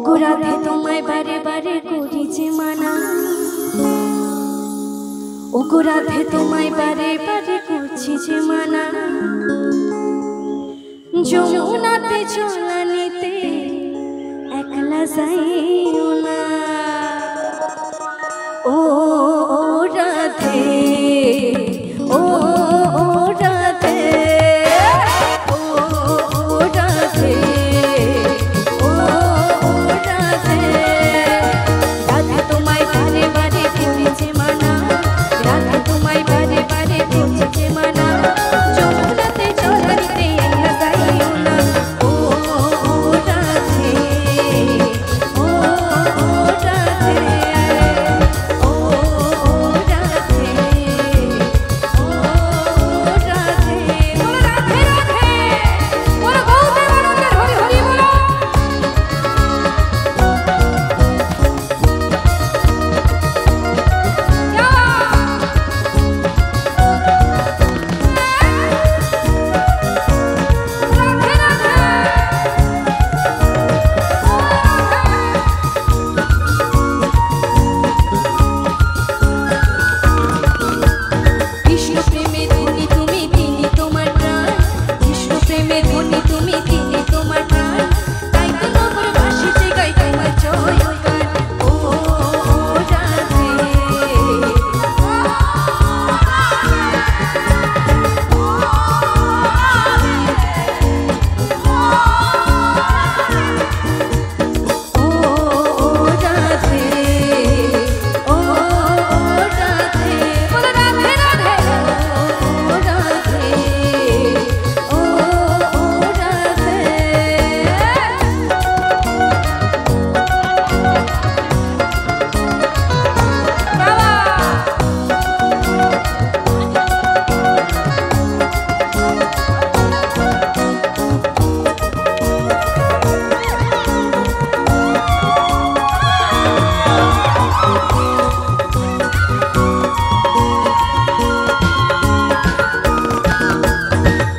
ওগো রাধে তোমায় বারে বারে করিছে মানা, ওগো রাধে তোমায় বারে বারে করছিছে মানা। যমুনাতে চলা নিতে একলা যাইও না, ও রাধে ও রাধে ও রাধে ও রাধে। রাধে তোমায় বারে বারে করিছে মানা, রাধে তোমায় বারে বারে করছিছে মানা। যমুনাতে চলা নিতে একলা যাইও না, ও রাধে ও রাধে ও রাধে ও রাধে। বলো রাধে রাধে, বলো গৌতম আনন্দের হরি হরি বলো। কৃষ্ণ প্রেমে ধনী তুমি, তিনি তোমার প্রাণ। কৃষ্ণ প্রেমে ধনী তুমি, তিনি তোমার প্রাণ। তাই তো নগর বাসিতে গাই তোমার জয়গান, ও রাধে ও রাধে ও রাধে। বলো রাধে রাধে ও রাধে ও রাধে।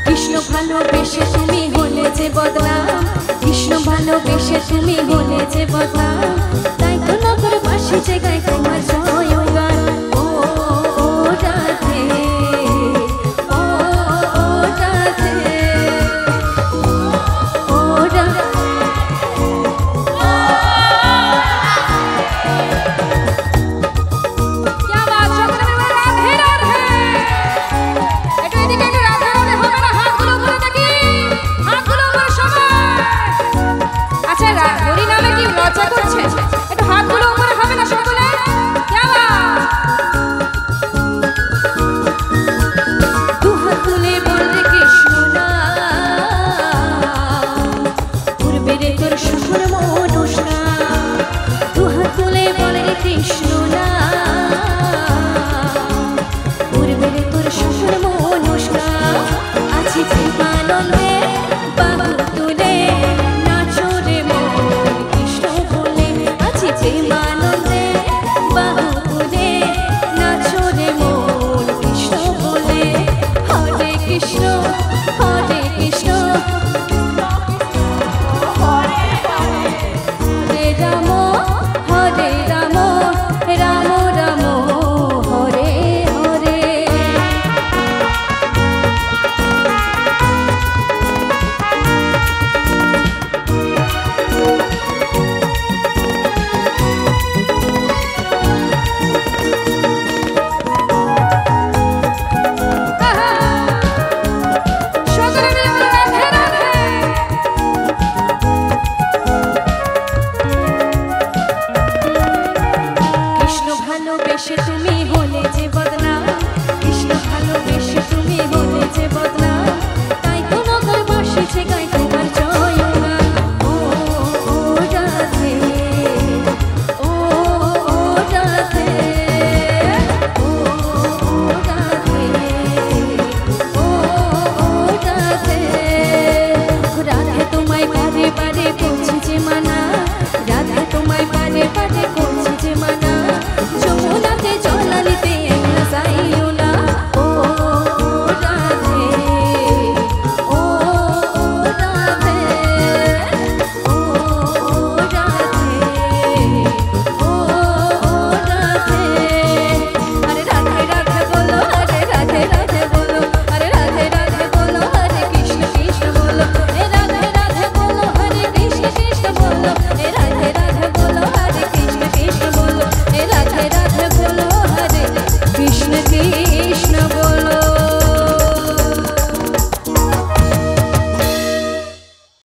কৃষ্ণ ভালোবেসে তুমি হলে যে বদনাম, কৃষ্ণ ভালোবেসে তুমি হলে যে বদনাম। তাই তো নগর বাসিতে গাই তোমার জয়গান, ও রাধে ও রাধে ও রাধে। क्या बात, সকলে বলো রাধে রাধে। একটু এদিকে একটু রাধে রাধে হবে না? হাতগুলো উপরে দেখি, হাতগুলো উপরে সবাই। আচ্ছা হরি নামে কি লজ্জা করছে?